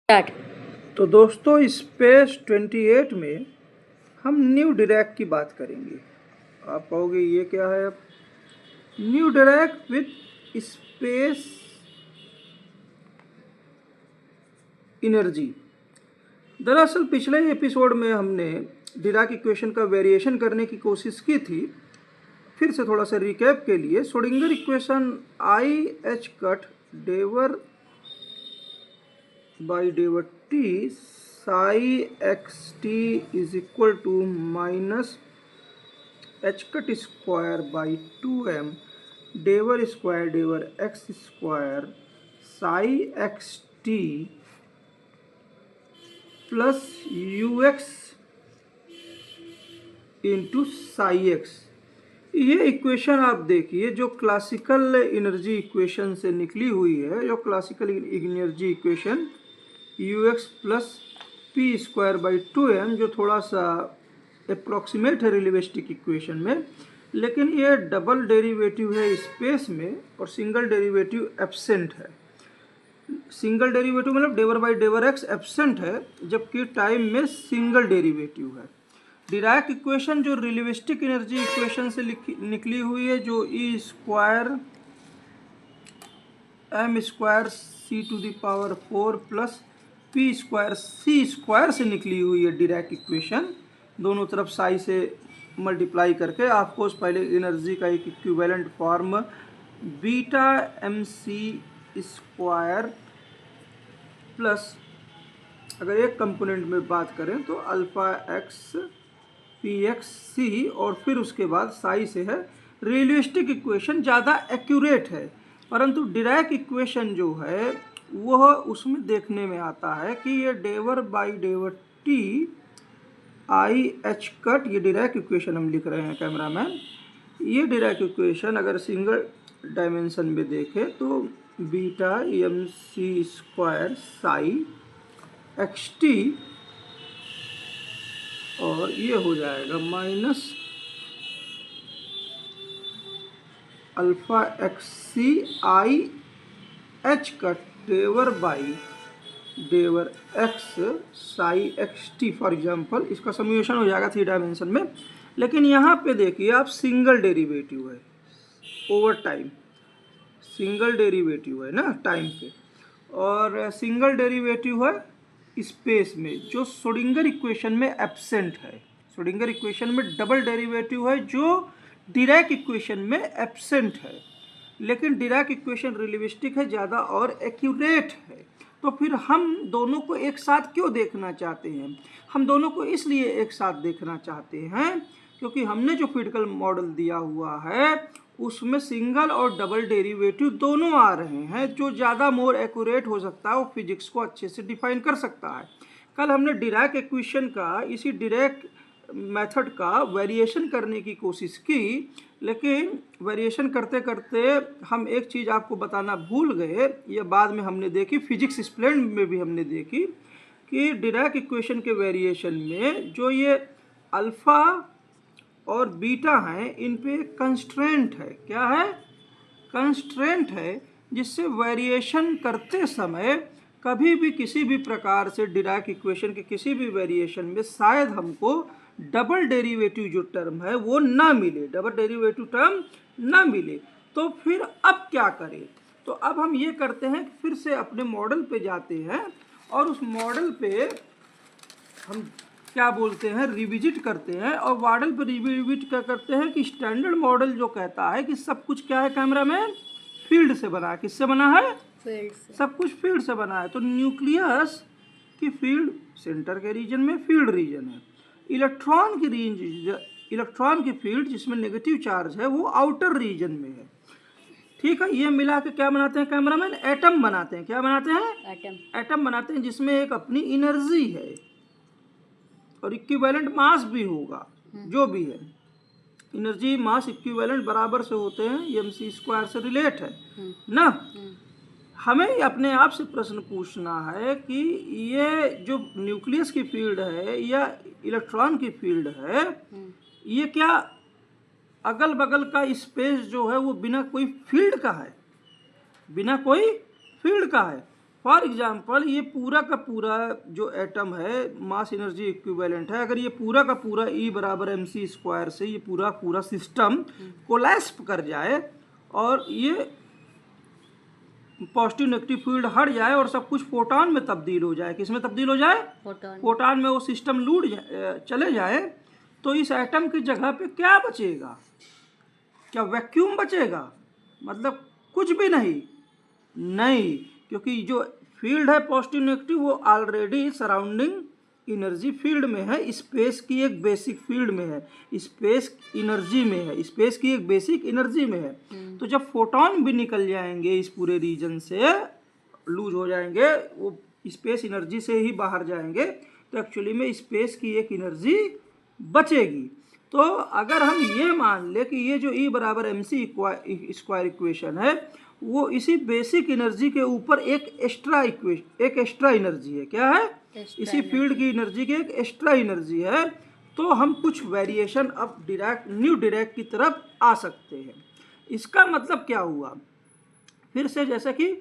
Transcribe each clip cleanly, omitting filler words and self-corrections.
Start. तो दोस्तों space 28 में हम न्यू डिरैक की बात करेंगे। आप कहोगे ये क्या है? अब new Dirac with space energy. दरअसल पिछले एपिसोड में हमने डिराक इक्वेशन का वेरिएशन करने की कोशिश की थी। फिर से थोड़ा सा रिकैप के लिए, Schrodinger equation i H cut del by डेवर t psi x t is equal to minus h cut square by 2m del square del x square psi x t plus u x into psi x. ये equation आप देखिए जो classical energy equation से निकली हुई है, जो classical energy equation you x plus P square by 2m, जो थोड़ा सा अप्रॉक्सीमेट है रिलेटिविस्टिक इक्वेशन में, लेकिन ये डबल डेरिवेटिव है स्पेस में और सिंगल डेरिवेटिव एब्सेंट है। सिंगल डेरिवेटिव मतलब डेवर बाई डेवर एक्स एब्सेंट है, जबकि टाइम में सिंगल डेरिवेटिव है। डिराक इक्वेशन जो रिलेटिविस्टिक एनर्जी इक्वेशन से निकली हुई है, जो ई square m square C to the power 4 plus P square C square से निकली हुई है डिराक इक्वेशन। दोनों तरफ साई से मल्टीप्लाई करके आपको पहले एनर्जी का एक equivalent form beta M C square plus, अगर एक कंपोनेंट में बात करें तो alpha x P x C, और फिर उसके बाद साई से है। रियलिस्टिक इक्वेशन ज़्यादा एक्यूरेट है, परंतु डिराक इक्वेशन जो है वह उसमें देखने में आता है कि ये del by डेवर t i H cut, ये डिराक इक्वेशन हम लिख रहे हैं कैमरामैन। ये डिराक इक्वेशन अगर सिंगल डायमेंशन में देखें तो beta M C square psi x t, और ये हो जाएगा minus alpha x c i H cut del by डेवर x psi x t for example. इसका सम्यूएशन हो जाएगा 3 डायमेंशन में, लेकिन यहाँ पे देखिए आप सिंगल डेरिवेटिव है ओवर टाइम, सिंगल डेरिवेटिव है ना टाइम पे, और सिंगल डेरिवेटिव है स्पेस में, जो श्रोडिंगर इक्वेशन में एब्सेंट है। श्रोडिंगर इक्वेशन में डबल डेरिवेटिव है जो डिराक इक्वेशन में एब्सेंट है, लेकिन डिराक इक्वेशन रिलेटिविस्टिक है, ज़्यादा और एक्यूरेट है। तो फिर हम दोनों को एक साथ क्यों देखना चाहते हैं? हम दोनों को इसलिए एक साथ देखना चाहते हैं क्योंकि हमने जो फिजिकल मॉडल दिया हुआ है उसमें सिंगल और डबल डेरिवेटिव दोनों आ रहे हैं, जो ज़्यादा मोर एक्यूरेट हो सकता है, वो फिजिक्स को अच्छे से डिफाइन कर सकता है। कल हमने डिराक इक्वेशन का, इसी डिराक मेथड का वेरिएशन करने की कोशिश की, लेकिन वेरिएशन करते करते हम एक चीज़ आपको बताना भूल गए। ये बाद में हमने देखी, फिजिक्स एक्सप्लेन में भी हमने देखी कि डिराक इक्वेशन के वेरिएशन में जो ये अल्फ़ा और बीटा हैं, इन पे कंस्ट्रेंट है। क्या है? कंस्ट्रेंट है, जिससे वेरिएशन करते समय कभी भी किसी भी प्रकार से डिराक इक्वेशन के किसी भी वेरिएशन में शायद हमको डबल डेरिवेटिव जो टर्म है वो ना मिले, डबल डेरिवेटिव टर्म ना मिले। तो फिर अब क्या करें? तो अब हम ये करते हैं, फिर से अपने मॉडल पे जाते हैं और उस मॉडल पे हम क्या बोलते हैं, रिविजिट करते हैं। और मॉडल पे रिविजिट क्या करते हैं कि स्टैंडर्ड मॉडल जो कहता है कि सब कुछ क्या है कैमरामैन, फील्ड से बना है। किससे बना है? फील्ड से। सब कुछ फील्ड से बना है। तो न्यूक्लियस की फील्ड सेंटर के रीजन में फील्ड रीजन है। इलेक्ट्रॉन की फील्ड जिसमें नेगेटिव चार्ज है वो आउटर रीजन में है। ठीक है, ये मिला के क्या बनाते हैं कैमरामैन? एटम बनाते हैं। क्या बनाते हैं? एटम। एटम बनाते हैं, जिसमें एक अपनी एनर्जी है और इक्विवेलेंट मास भी होगा। जो भी है एनर्जी मास इक्विवेलेंट बराबर से होते हैं, ये एम सी स्क्वायर से रिलेट है ना। हमें अपने आप से प्रश्न पूछना है कि ये जो न्यूक्लियस की फील्ड है या इलेक्ट्रॉन की फील्ड है, ये क्या अगल बगल का स्पेस जो है वो बिना कोई फील्ड का है? बिना कोई फील्ड का है। फॉर एग्जाम्पल ये पूरा का पूरा जो एटम है मास एनर्जी इक्विवेलेंट है, अगर ये पूरा का पूरा E बराबर mc² से ये पूरा पूरा सिस्टम कोलैप्स कर जाए और ये पॉजिटिव नेगेटिव फील्ड हट जाए और सब कुछ फोटॉन में तब्दील हो जाए, किस में तब्दील हो जाए? फोटॉन में वो सिस्टम चले जाए, तो इस एटम की जगह पे क्या बचेगा? क्या वैक्यूम बचेगा? मतलब कुछ भी नहीं, क्योंकि जो फील्ड है पॉजिटिव नेगेटिव वो ऑलरेडी सराउंडिंग एनर्जी फील्ड में है, स्पेस की एक बेसिक फील्ड में है, स्पेस एनर्जी में है, स्पेस की एक बेसिक एनर्जी में है। तो जब फोटॉन भी निकल जाएंगे इस पूरे रीजन से, लूज हो जाएंगे, वो स्पेस एनर्जी से ही बाहर जाएंगे, तो एक्चुअली में स्पेस की एक एनर्जी बचेगी। तो अगर हम ये मान ले कि ये जो E बराबर mc² इक्वेशन है वो इसी बेसिक एनर्जी के ऊपर एक एक्स्ट्रा एनर्जी है, क्या है? इसी फील्ड की एनर्जी की एक एक्स्ट्रा एनर्जी है, तो हम कुछ वेरिएशन अब न्यू डायरेक्ट की तरफ आ सकते हैं। इसका मतलब क्या हुआ? फिर से जैसे कि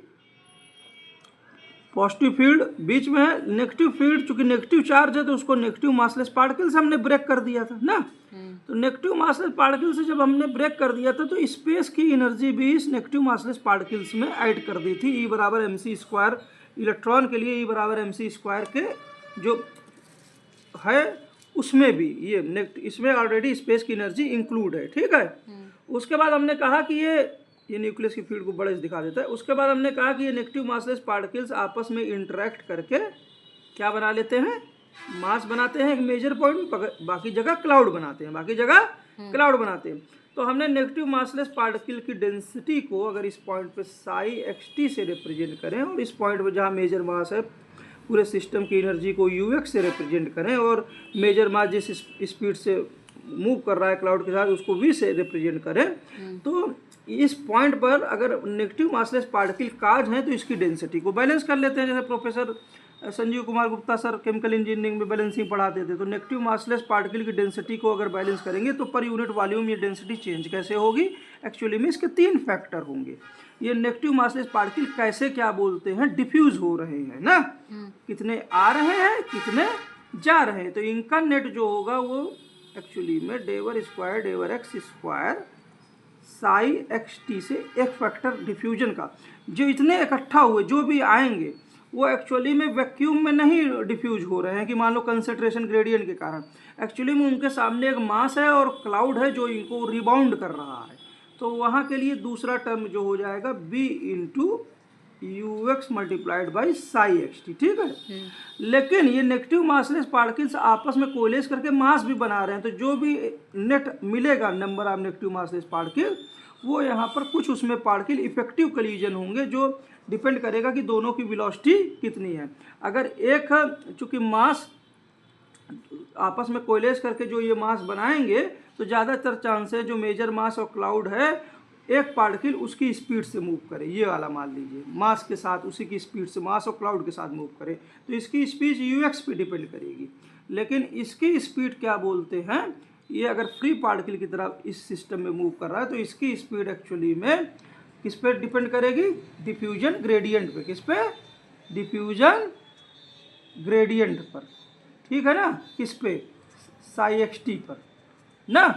पॉजिटिव फील्ड बीच में है, नेगेटिव फील्ड चूंकि नेगेटिव चार्ज है तो उसको नेगेटिव मासलेस पार्टिकल से हमने ब्रेक कर दिया था ना। तो नेगेटिव मासलेस पार्टिकल से जब हमने ब्रेक कर दिया था तो स्पेस की एनर्जी भी इस नेगेटिव मासलेस पार्टिकल्स में ऐड कर दी थी। E बराबर mc², इलेक्ट्रॉन के लिए E बराबर mc² के जो है उसमें भी इसमें ऑलरेडी स्पेस की एनर्जी इंक्लूड है, ठीक है। उसके बाद हमने कहा कि ये न्यूक्लियस की फील्ड को बड़े से दिखा देता है। उसके बाद हमने कहा कि ये नेगेटिव मासलेस पार्टिकल्स आपस में इंटरेक्ट करके क्या बना लेते हैं? मास बनाते हैं एक मेजर पॉइंट, बाकी जगह क्लाउड बनाते हैं, तो हमने नेगेटिव मासलेस पार्टिकल की डेंसिटी को अगर इस पॉइंट पे ψxt से रिप्रेजेंट करें और इस पॉइंट पे जहाँ मेजर मास है पूरे सिस्टम की एनर्जी को ux से रिप्रेजेंट करें और मेजर मास जिस स्पीड से मूव कर रहा है क्लाउड के साथ उसको v से रिप्रेजेंट करें, तो इस पॉइंट पर अगर नेगेटिव मासलेस पार्टिकल काज हैं तो इसकी डेंसिटी को बैलेंस कर लेते हैं। जैसे professor Sanjeev Kumar Gupta sir chemical engineering में बैलेंसिंग पढ़ाते थे, तो नेगेटिव मासलेस पार्टिकल की डेंसिटी को अगर बैलेंस करेंगे तो पर यूनिट वॉल्यूम ये डेंसिटी चेंज कैसे होगी? एक्चुअली में इसके 3 फैक्टर होंगे। ये नेगेटिव मासलेस पार्टिकल कैसे क्या बोलते हैं? डिफ्यूज हो रहे हैं ना, कितने आ रहे हैं कितने जा रहे हैं, तो इनका नेट जो होगा वो एक्चुअली में /x² ψxt से एक फैक्टर डिफ्यूजन का, जो इतने इकट्ठा हुए जो भी आएंगे वो एक्चुअली में वैक्यूम में नहीं डिफ्यूज हो रहे हैं कि मान लो कंसंट्रेशन ग्रेडियंट के कारण, एक्चुअली में उनके सामने एक मास है और क्लाउड है जो इनको रिबाउंड कर रहा है। तो वहाँ के लिए दूसरा टर्म जो हो जाएगा b × ux × ψxt, ठीक है। लेकिन ये नेगेटिव मासलेस पार्टिकल्स आपस में कोलेज करके मास भी बना रहे हैं, तो जो भी नेट मिलेगा number of negative massless particle वो यहाँ पर कुछ उसमें पार्टिकल इफेक्टिव कलीजन होंगे जो डिपेंड करेगा कि दोनों की वेलोसिटी कितनी है। अगर एक चूँकि मास आपस में कोलेज करके जो ये मास बनाएंगे तो ज़्यादातर चांस है जो मेजर मास और क्लाउड है एक पार्टिकल उसकी स्पीड से मूव करे, ये वाला मान लीजिए मास के साथ उसी की स्पीड से मास और क्लाउड के साथ मूव करे, तो इसकी स्पीड ux पे डिपेंड करेगी। लेकिन इसकी स्पीड क्या बोलते हैं? ये अगर फ्री पार्टिकल की तरह इस सिस्टम में मूव कर रहा है तो इसकी स्पीड एक्चुअली में किस पे डिपेंड करेगी? डिफ्यूजन ग्रेडियंट पे। किस पे? डिफ्यूजन ग्रेडियंट पर, ठीक है ना। किस पे? ψxt पर ना।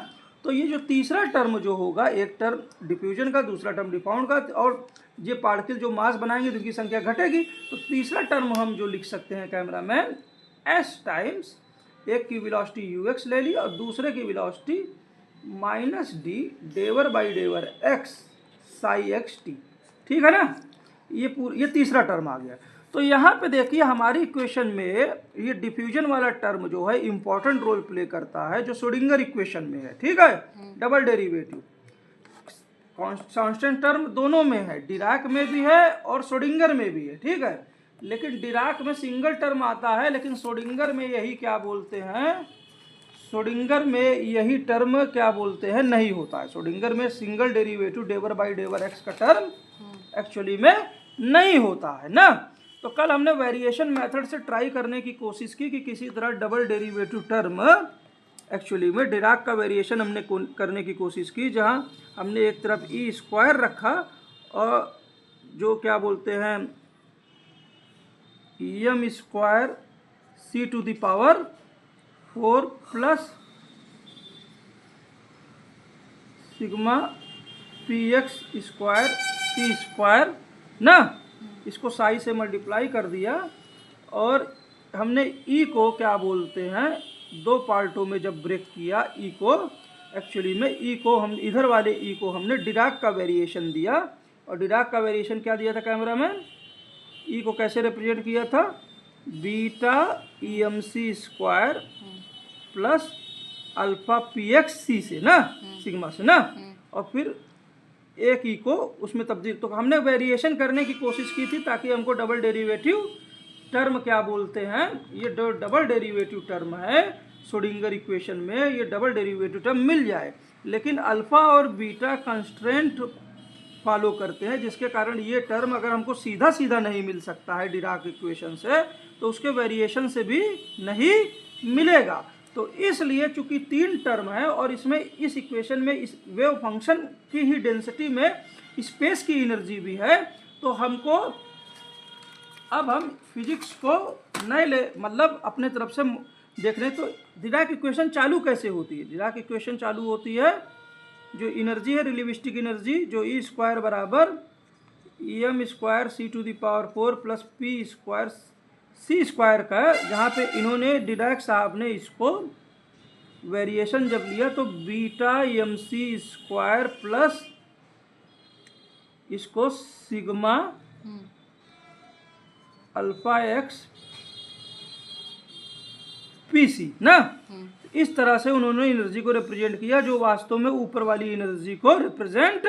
तो ये जो तीसरा टर्म जो होगा, एक टर्म डिफ्यूजन का, दूसरा टर्म डिफाउंड का, और ये पार्टिकल जो मास बनाएंगे तो उनकी संख्या घटेगी, तो तीसरा टर्म हम जो लिख सकते हैं कैमरामैन s टाइम्स एक की वेलोसिटी ux ले ली और दूसरे की वेलोसिटी -d/x ψxt, ठीक है ना। ये तीसरा टर्म आ गया। तो यहाँ पे देखिए हमारी इक्वेशन में ये डिफ्यूजन वाला टर्म जो है इंपॉर्टेंट रोल प्ले करता है, जो श्रोडिंगर इक्वेशन में है, ठीक है। डबल डेरिवेटिव कांस्टेंट टर्म दोनों में है, डिराक में भी है और श्रोडिंगर में भी है, ठीक है। लेकिन डिराक में सिंगल टर्म आता है, लेकिन श्रोडिंगर में यही क्या बोलते हैं? श्रोडिंगर में यही टर्म क्या बोलते हैं? नहीं होता है। श्रोडिंगर में सिंगल डेरिवेटिव /x का टर्म एक्चुअली में नहीं होता है ना। तो कल हमने वेरिएशन मेथड से ट्राई करने की कोशिश की कि किसी तरह डबल डेरिवेटिव टर्म एक्चुअली में डिराक का वेरिएशन हमने करने की कोशिश की, जहां हमने एक तरफ E² रखा और जो क्या बोलते हैं M square C to the power 4 plus sigma P X square C square ना, इसको साई से मल्टीप्लाई कर दिया और हमने ई को क्या बोलते हैं, दो पार्टों में जब ब्रेक किया ई को, एक्चुअली में ई को हम इधर वाले ई को हमने डिराक का वेरिएशन दिया। और डिराक का वेरिएशन क्या दिया था कैमरामैन, ई को कैसे रिप्रेजेंट किया था, बीटा ई एम सी square plus alpha p x c से ना, सिग्मा से ना, और फिर एक ई को उसमें तब्दील। तो हमने वेरिएशन करने की कोशिश की थी ताकि हमको डबल डेरिवेटिव टर्म क्या बोलते हैं, ये डबल डेरिवेटिव टर्म है श्रोडिंगर इक्वेशन में, ये डबल डेरिवेटिव टर्म मिल जाए। लेकिन अल्फा और बीटा कंस्ट्रेंट फॉलो करते हैं, जिसके कारण ये टर्म अगर हमको सीधा सीधा नहीं मिल सकता है डिराक इक्वेशन से, तो उसके वेरिएशन से भी नहीं मिलेगा। तो इसलिए चूंकि 3 टर्म है और इसमें इस इक्वेशन में इस वेव फंक्शन की ही डेंसिटी में स्पेस की एनर्जी भी है, तो हमको अब हम फिजिक्स को नए ले मतलब अपने तरफ से देखने। तो डिराक इक्वेशन चालू कैसे होती है, डिराक इक्वेशन चालू होती है जो एनर्जी है रिलेटिविस्टिक एनर्जी, जो ई स्क्वायर बराबर E M square C to the power 4 plus P square C square का, जहाँ पे इन्होंने डिराक साहब ने इसको वेरिएशन जब लिया तो beta M C square plus इसको sigma alpha x p c ना, इस तरह से उन्होंने एनर्जी को रिप्रेजेंट किया जो वास्तव में ऊपर वाली एनर्जी को रिप्रेजेंट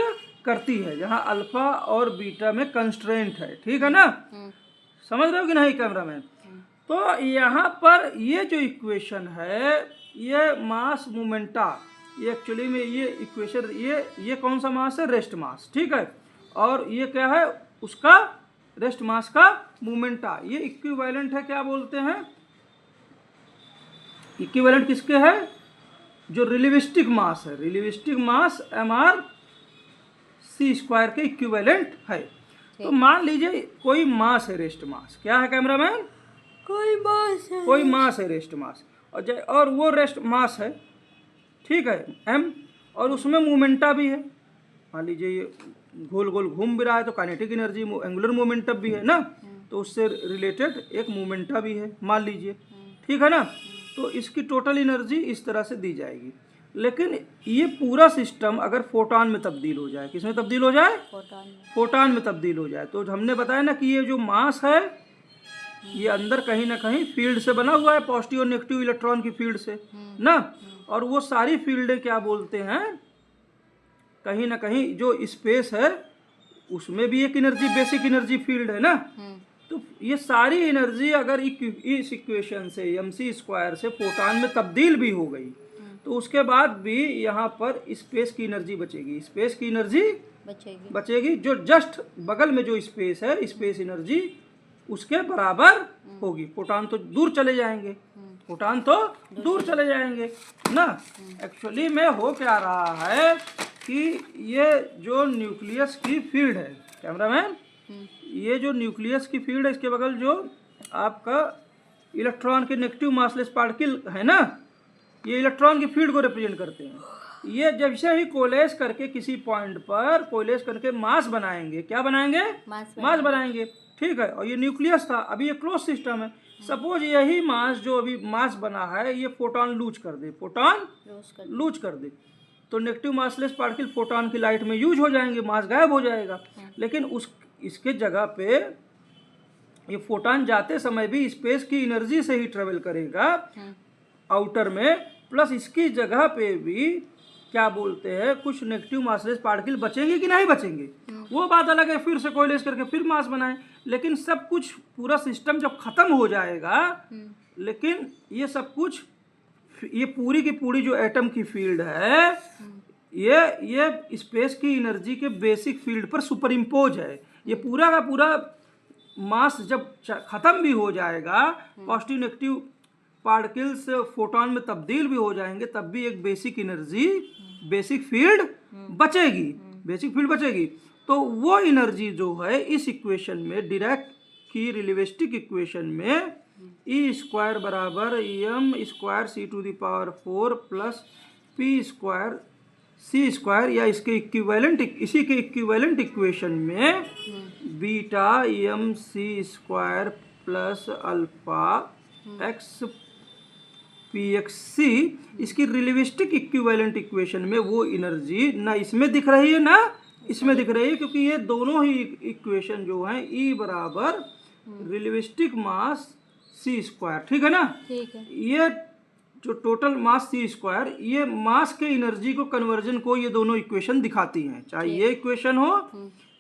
करती है, जहां अल्फा और बीटा में कंस्ट्रेंट है। ठीक है ना, समझ रहे हो कि नहीं कैमरामैन। तो यहाँ पर ये जो इक्वेशन है ये मास मोमेंटा, ये एक्चुअली में ये इक्वेशन ये कौन सा मास है, रेस्ट मास। ठीक है, और ये क्या है उसका रेस्ट मास का मोमेंटा, ये इक्विवेलेंट है, क्या बोलते हैं, इक्विवेलेंट किसके है, जो रिलेटिविस्टिक मास है, रिलेटिविस्टिक मास एम आर सी स्क्वायर के इक्विवेलेंट है। तो मान लीजिए कोई मास है, रेस्ट मास क्या है कैमरामैन, कोई मास है रेस्ट मास, और वो रेस्ट मास है, ठीक है एम, और उसमें मोमेंटा भी है। मान लीजिए ये गोल गोल घूम भी रहा है तो काइनेटिक एनर्जी एंगुलर मोमेंटम भी है ना, तो उससे रिलेटेड एक मोमेंटा भी है मान लीजिए, ठीक है ना। तो इसकी टोटल एनर्जी इस तरह से दी जाएगी। लेकिन ये पूरा सिस्टम अगर फोटॉन में तब्दील हो जाए, किस में तब्दील हो जाए, फोटॉन में तब्दील हो जाए, तो हमने बताया ना कि ये जो मास है ये अंदर कहीं ना कहीं फील्ड से बना हुआ है, पॉजिटिव और नेगेटिव इलेक्ट्रॉन की फील्ड से ना, और वो सारी फील्डें क्या बोलते हैं, कहीं ना कहीं जो स्पेस है उसमें भी एक एनर्जी बेसिक एनर्जी फील्ड है ना। तो ये सारी एनर्जी अगर इस इक्वेशन से एम सी स्क्वायर से फोटॉन में तब्दील भी हो गई तो उसके बाद भी यहाँ पर स्पेस की एनर्जी बचेगी, स्पेस की एनर्जी बचेगी जो जस्ट बगल में जो स्पेस है, स्पेस एनर्जी उसके बराबर होगी। फोटॉन तो दूर चले जाएंगे, फोटॉन तो दूर चले जाएंगे ना। एक्चुअली में हो क्या रहा है कि ये जो न्यूक्लियस की फील्ड है कैमरामैन, ये जो न्यूक्लियस की फील्ड है इसके बगल जो आपका इलेक्ट्रॉन के नेगेटिव मासलेस पार्टिकल है ना, ये इलेक्ट्रॉन की फील्ड को रिप्रेजेंट करते हैं। ये जब से ही कोलेस करके किसी पॉइंट पर कोलेस करके मास बनाएंगे, क्या बनाएंगे, मास बनाएंगे, ठीक है। और ये न्यूक्लियस था, अभी ये क्लोज सिस्टम है। सपोज यही मास जो अभी मास बना है ये फोटॉन लूज कर दे, फोटॉन लूज कर दे, तो नेगेटिव मासलेस पार्टिकल फोटॉन की लाइट में यूज हो जाएंगे, मास गायब हो जाएगा। लेकिन इसके जगह पे ये फोटॉन जाते समय भी स्पेस की एनर्जी से ही ट्रेवल करेगा आउटर में, प्लस इसकी जगह पे भी क्या बोलते हैं कुछ नेगेटिव मासलेस पार्टिकल बचेंगे कि नहीं बचेंगे, वो बात अलग है, फिर से कोलेस करके फिर मास बनाए। लेकिन सब कुछ पूरा सिस्टम जब खत्म हो जाएगा, लेकिन ये सब कुछ ये पूरी की पूरी जो एटम की फील्ड है ये स्पेस की एनर्जी के बेसिक फील्ड पर सुपर इम्पोज है। ये पूरा का पूरा मास जब खत्म भी हो जाएगा, पॉजिटिव नेगेटिव पार्टिकल्स फोटॉन में तब्दील भी हो जाएंगे, तब भी एक बेसिक एनर्जी बेसिक फील्ड बचेगी, बेसिक फील्ड बचेगी। तो वो एनर्जी जो है इस इक्वेशन में डिराक की रिलेटिविस्टिक इक्वेशन में ई स्क्वायर बराबर m square C to the power 4 plus P square C square या इसके इक्विवेलेंट, इसी के इक्विवेलेंट इक्वेशन में beta M C square plus alpha x P x c, इसकी रिलेटिविस्टिक इक्विवेलेंट इक्वेशन में वो एनर्जी ना इसमें दिख रही है ना इसमें दिख रही है, क्योंकि ये दोनों ही इक्वेशन जो हैं ई बराबर रिलेटिविस्टिक मास सी स्क्वायर, ठीक है ना। ठीक है। ये जो टोटल मास सी स्क्वायर, ये मास के एनर्जी को कन्वर्जन को ये दोनों इक्वेशन दिखाती हैं, चाहे ये इक्वेशन हो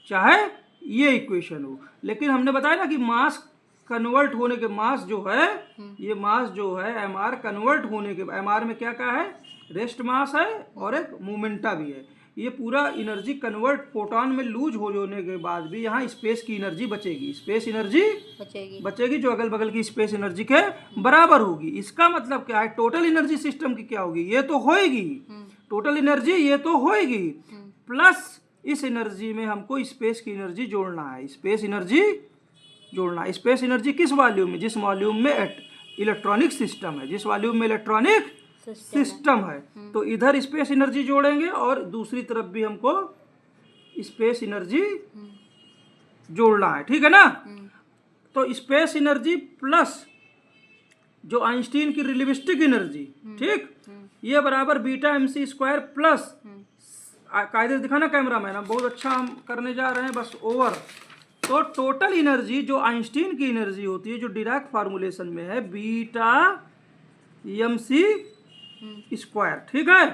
चाहे ये इक्वेशन हो। लेकिन हमने बताया ना कि मास कन्वर्ट होने के मास जो है, ये मास जो है एम आर कन्वर्ट होने के, एम आर में क्या क्या है, रेस्ट मास है और एक मोमेंटा भी है। ये पूरा एनर्जी कन्वर्ट फोटोन में लूज हो जाने के बाद भी यहाँ स्पेस की एनर्जी बचेगी, स्पेस एनर्जी बचेगी जो अगल बगल की स्पेस एनर्जी के बराबर होगी। इसका मतलब क्या है, टोटल एनर्जी सिस्टम की क्या होगी, ये तो होएगी टोटल एनर्जी, ये तो होएगी, प्लस इस एनर्जी में हमको स्पेस की एनर्जी जोड़ना है, स्पेस एनर्जी जोड़ना है। स्पेस एनर्जी किस वॉल्यूम में, जिस वॉल्यूम में इलेक्ट्रॉनिक सिस्टम है, जिस वॉल्यूम में इलेक्ट्रॉनिक सिस्टम है, तो इधर स्पेस एनर्जी जोड़ेंगे और दूसरी तरफ भी हमको स्पेस एनर्जी जोड़ना है, ठीक है ना। तो स्पेस एनर्जी प्लस जो आइंस्टीन की रिलेटिविस्टिक एनर्जी, ठीक, ये बराबर beta M C square plus, कायदे से दिखाना कैमरामैन, हम बहुत अच्छा हम करने जा रहे हैं, बस ओवर। तो टोटल एनर्जी जो आइंस्टीन की एनर्जी होती है, जो डिराक फार्मूलेशन में है, बीटा एम सी स्क्वायर, ठीक है,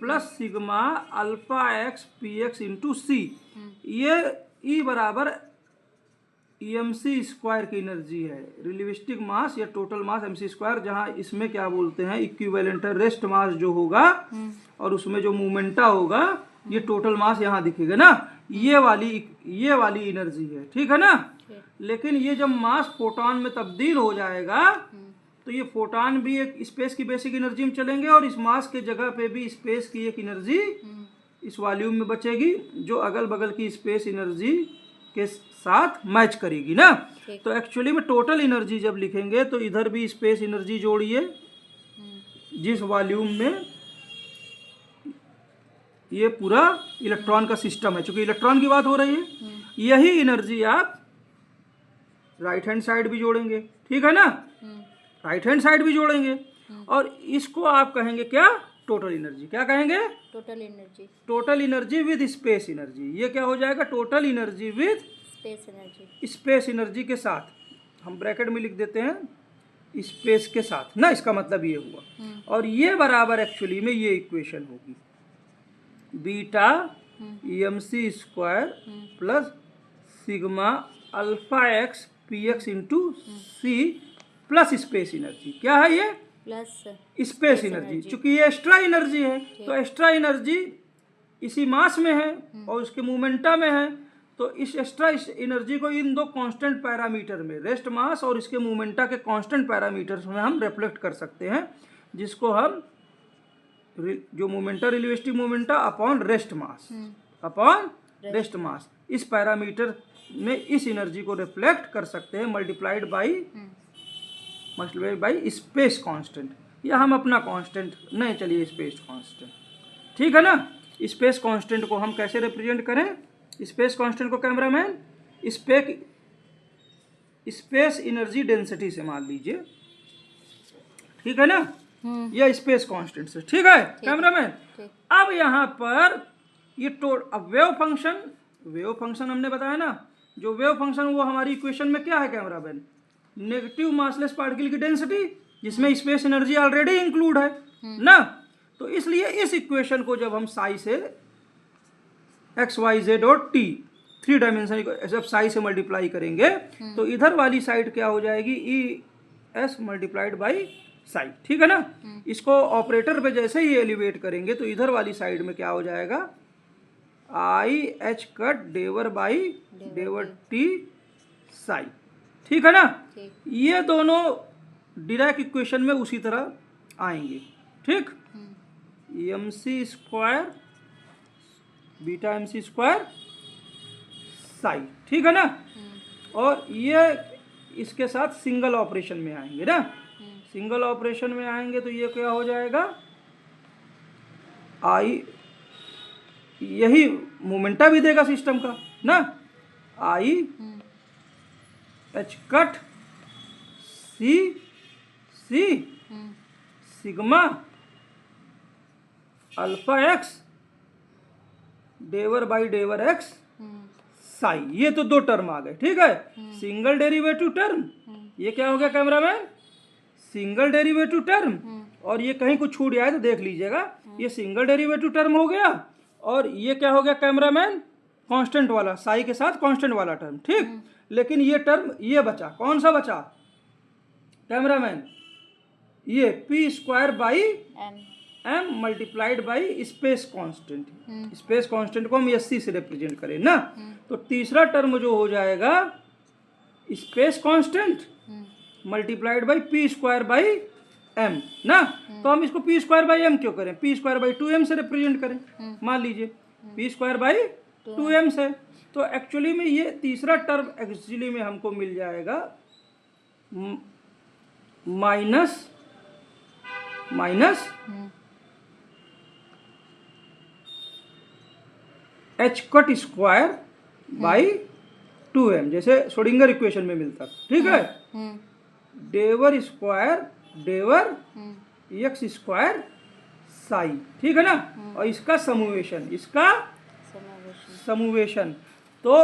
plus sigma alpha x P x into c, ये ई बराबर एम सी स्क्वायर की एनर्जी है, रिलेटिविस्टिक मास या टोटल मास एम सी स्क्वायर, जहाँ इसमें क्या बोलते हैं इक्विवेलेंट है, रेस्ट मास जो होगा और उसमें जो मोमेंटा होगा, ये टोटल मास यहाँ दिखेगा ना, ये वाली एनर्जी है, ठीक है ना। लेकिन ये जब मास फोटोन में तब्दील हो जाएगा तो ये फोटोन भी एक स्पेस की बेसिक एनर्जी में चलेंगे और इस मास के जगह पे भी स्पेस की एक एनर्जी इस वॉल्यूम में बचेगी, जो अगल बगल की स्पेस एनर्जी के साथ मैच करेगी ना। तो एक्चुअली में टोटल एनर्जी जब लिखेंगे तो इधर भी स्पेस एनर्जी जोड़िए, जिस वॉल्यूम में ये पूरा इलेक्ट्रॉन का सिस्टम है, क्योंकि इलेक्ट्रॉन की बात हो रही है, यही एनर्जी आप राइट हैंड साइड भी जोड़ेंगे, ठीक है ना, राइट हैंड साइड भी जोड़ेंगे और इसको आप कहेंगे क्या, टोटल एनर्जी। क्या कहेंगे, total energy, total energy with space energy. ये क्या हो जाएगा, total energy with space energy, space energy के साथ, हम ब्रैकेट में लिख देते हैं स्पेस के साथ ना, इसका मतलब ये हुआ। और ये बराबर एक्चुअली में ये इक्वेशन होगी beta M C square plus sigma alpha x P x into C plus space energy. क्या है ये, प्लस स्पेस एनर्जी, चूंकि ये एक्स्ट्रा एनर्जी है तो एक्स्ट्रा एनर्जी इसी मास में है और उसके मोमेंटा में है, तो इस एक्स्ट्रा एनर्जी को इन दो कांस्टेंट पैरामीटर में, रेस्ट मास और इसके मोमेंटा के कांस्टेंट पैरामीटर्स में हम रिफ्लेक्ट कर सकते हैं, जिसको हम जो momenta relativistic momenta upon rest mass, upon rest mass, इस पैरामीटर में इस एनर्जी को रिफ्लेक्ट कर सकते हैं मल्टीप्लाइड बाई स्पेस कांस्टेंट, या हम अपना कांस्टेंट नहीं, चलिए स्पेस कांस्टेंट, ठीक है ना। स्पेस कांस्टेंट को हम कैसे रिप्रेजेंट करें, स्पेस कांस्टेंट को कैमरामैन स्पेस एनर्जी डेंसिटी से मान लीजिए, ठीक है ना, ये स्पेस कांस्टेंट से, ठीक है कैमरामैन। अब यहाँ पर ये अब वेव फंक्शन हमने बताया ना, जो वेव फंक्शन वो हमारी इक्वेशन में क्या है कैमरामैन, नेगेटिव मासलेस पार्टिकल की डेंसिटी, जिसमें स्पेस एनर्जी ऑलरेडी इंक्लूड है ना। तो इसलिए इस इक्वेशन को जब हम साई से एक्स वाई जेड और टी 3 डायमेंशन जब साई से मल्टीप्लाई करेंगे तो इधर वाली साइड क्या हो जाएगी, E S multiplied by Sai, ठीक है ना। इसको ऑपरेटर पे जैसे ही एलिवेट करेंगे तो इधर वाली साइड में क्या हो जाएगा, i H cut del by डेवर t psi, ठीक है ना। ये दोनों डिराक इक्वेशन में उसी तरह आएंगे, ठीक, एम सी square beta M C square psi, ठीक है ना। और ये इसके साथ सिंगल ऑपरेशन में आएंगे ना, सिंगल ऑपरेशन में आएंगे तो ये क्या हो जाएगा, आई, यही मोमेंटा भी देगा सिस्टम का ना, i H cut c c sigma alpha x डेवर by डेवर x psi. ये तो दो टर्म आ गए, ठीक है। सिंगल डेरिवेटिव टर्म, ये क्या हो गया कैमरामैन, सिंगल डेरिवेटिव टर्म, और ये कहीं कुछ छूट जाए तो देख लीजिएगा, ये सिंगल डेरिवेटिव टर्म हो गया, और ये क्या हो गया कैमरामैन, कांस्टेंट वाला, साई के साथ कांस्टेंट वाला टर्म, ठीक। लेकिन ये टर्म ये बचा, कौन सा बचा कैमरामैन, ये P square by M multiplied by space constant. Space constant को हम एससी से रिप्रेजेंट करें ना, तो तीसरा टर्म जो हो जाएगा space constant multiplied by P square by M ना। तो हम इसको पी स्क्वायर बाई एम क्यों करें, पी स्क्वायर बाई 2m से रिप्रेजेंट करें, मान लीजिए पी स्क्वायर बाई 2m से। तो एक्चुअली में ये तीसरा टर्म एक्चुअली में हमको मिल जाएगा minus h cut square by 2m, जैसे श्रोडिंगर इक्वेशन में मिलता, ठीक है। डेवर square del x square psi, ठीक है ना, और इसका समुवेशन, इसका समुवेशन। तो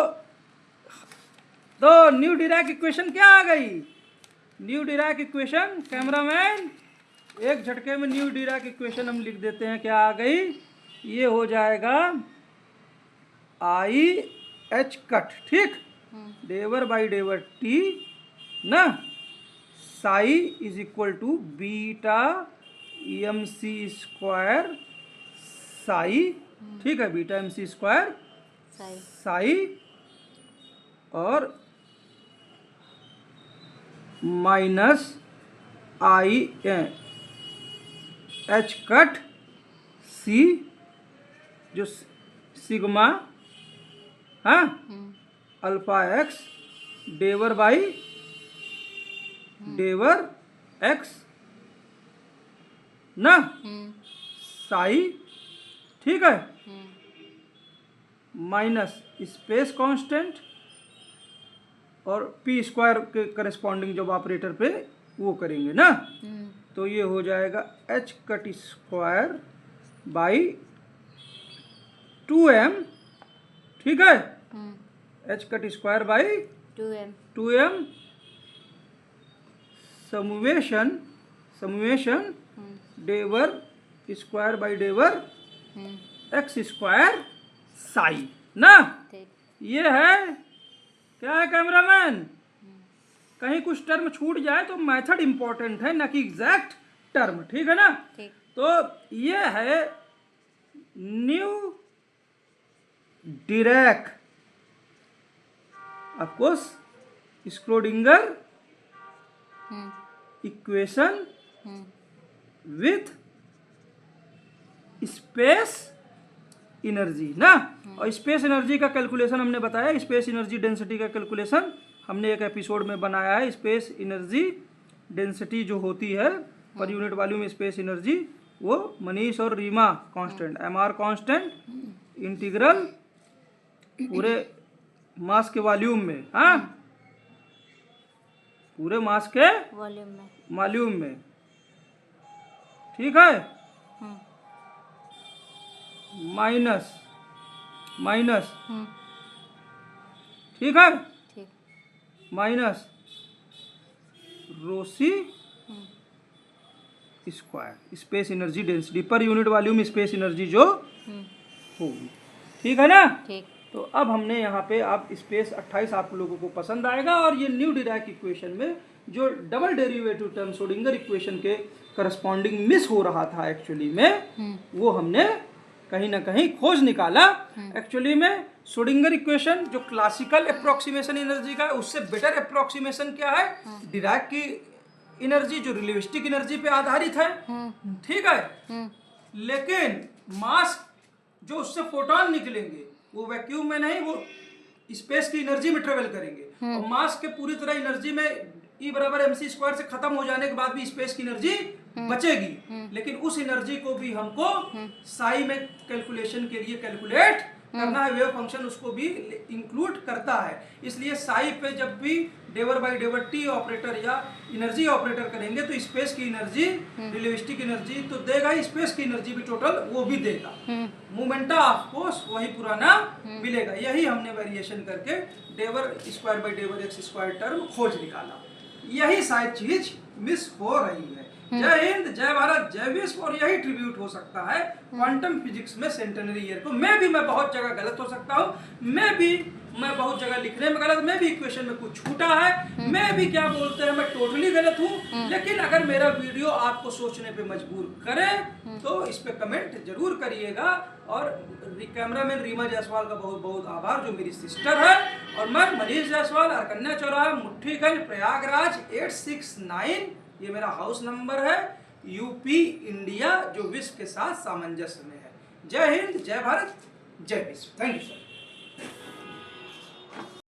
न्यू डिराक इक्वेशन क्या आ गई, न्यू डिराक इक्वेशन कैमरामैन, एक झटके में न्यू डिराक इक्वेशन हम लिख देते हैं, क्या आ गई, ये हो जाएगा आई एच कट, ठीक, डेवर बाई डेवर टी ना, psi is equal to beta M C square psi, ठीक है, beta M C square psi, और minus I H cut C जो सिग्मा, हाँ, अल्फा एक्स डेवर बाई डेवर एक्स ना, साई, ठीक है, माइनस स्पेस कांस्टेंट और पी स्क्वायर के करस्पॉन्डिंग जब ऑपरेटर पे वो करेंगे ना, तो ये हो जाएगा H cut square by 2m, ठीक है, h cut square by 2m summation del square by डेवर x square psi ना। ये है, क्या है कैमरामैन, कहीं कुछ टर्म छूट जाए तो मेथड इंपॉर्टेंट है ना कि एग्जैक्ट टर्म, ठीक है ना। तो ये है new Dirac, of course Schrodinger equation with space energy ना। और स्पेस एनर्जी का कैलकुलेशन हमने बताया, स्पेस एनर्जी डेंसिटी का कैलकुलेशन हमने एक एपिसोड में बनाया है। स्पेस एनर्जी डेंसिटी जो होती है पर यूनिट वॉल्यूम स्पेस एनर्जी, वो मनीष और Reema constant, MR constant integral पूरे मास के वॉल्यूम में, हाँ, पूरे मास के वॉल्यूम में, ठीक है, माइनस ठीक है, माइनस रोसी स्क्वायर स्पेस एनर्जी डेंसिटी पर यूनिट वॉल्यूम स्पेस एनर्जी जो होगी, ठीक है ना। तो अब हमने यहाँ पे आप स्पेस 28 आप लोगों को पसंद आएगा, और ये न्यू डिराक इक्वेशन में जो double derivative term Schrodinger equation के करस्पॉन्डिंग मिस हो रहा था एक्चुअली में, वो हमने कहीं ना कहीं खोज निकाला। एक्चुअली में श्रोडिंगर इक्वेशन जो क्लासिकल अप्रोक्सीमेशन एनर्जी का है, उससे बेटर अप्रोक्सीमेशन क्या है, डिराक की एनर्जी जो रिलेटिविस्टिक एनर्जी पे आधारित है, ठीक है। लेकिन मास जो उससे फोटोन निकलेंगे वो वैक्यूम में नहीं, वो स्पेस की एनर्जी में ट्रेवल करेंगे और मास के पूरी तरह एनर्जी में E बराबर mc स्क्वायर से खत्म हो जाने के बाद भी स्पेस की एनर्जी बचेगी, लेकिन उस एनर्जी को भी हमको साई में कैलकुलेशन के लिए कैलकुलेट करना है। वेव फंक्शन उसको भी इंक्लूड करता है, इसलिए साई पे जब भी डेवर बाई डेवर टी ऑपरेटर या एनर्जी ऑपरेटर करेंगे तो स्पेस की एनर्जी, रिलेटिविस्टिक एनर्जी तो देगा ही, स्पेस की एनर्जी भी टोटल वो भी देगा, मोमेंटा ऑफ कोर्स वही पुराना मिलेगा। यही हमने वेरिएशन करके del square by डेवर x square term खोज निकाला। यही शायद चीज मिस हो रही है। जय हिंद, जय भारत, जय विश्व। और यही ट्रिब्यूट हो सकता है क्वांटम फिजिक्स में सेंटेनरी ईयर को। मैं बहुत जगह गलत हो सकता हूँ, मैं बहुत जगह लिखने में गलत, मैं भी इक्वेशन में कुछ छूटा है, मैं भी क्या बोलते हैं मैं टोटली गलत हूँ। लेकिन अगर मेरा वीडियो आपको सोचने पे मजबूर करे तो इस पे कमेंट जरूर करिएगा। और कैमरामैन रीमा जायसवाल का बहुत बहुत आभार, जो मेरी सिस्टर है। और मैं मनीष जायसवाल, अरकन्या चौराहा, मुट्ठीगंज, प्रयागराज 869, ये मेरा हाउस नंबर है। यूपी इंडिया जो विश्व के साथ सामंजस्य में है। जय हिंद, जय भारत, जय विश्व। Thank you sir.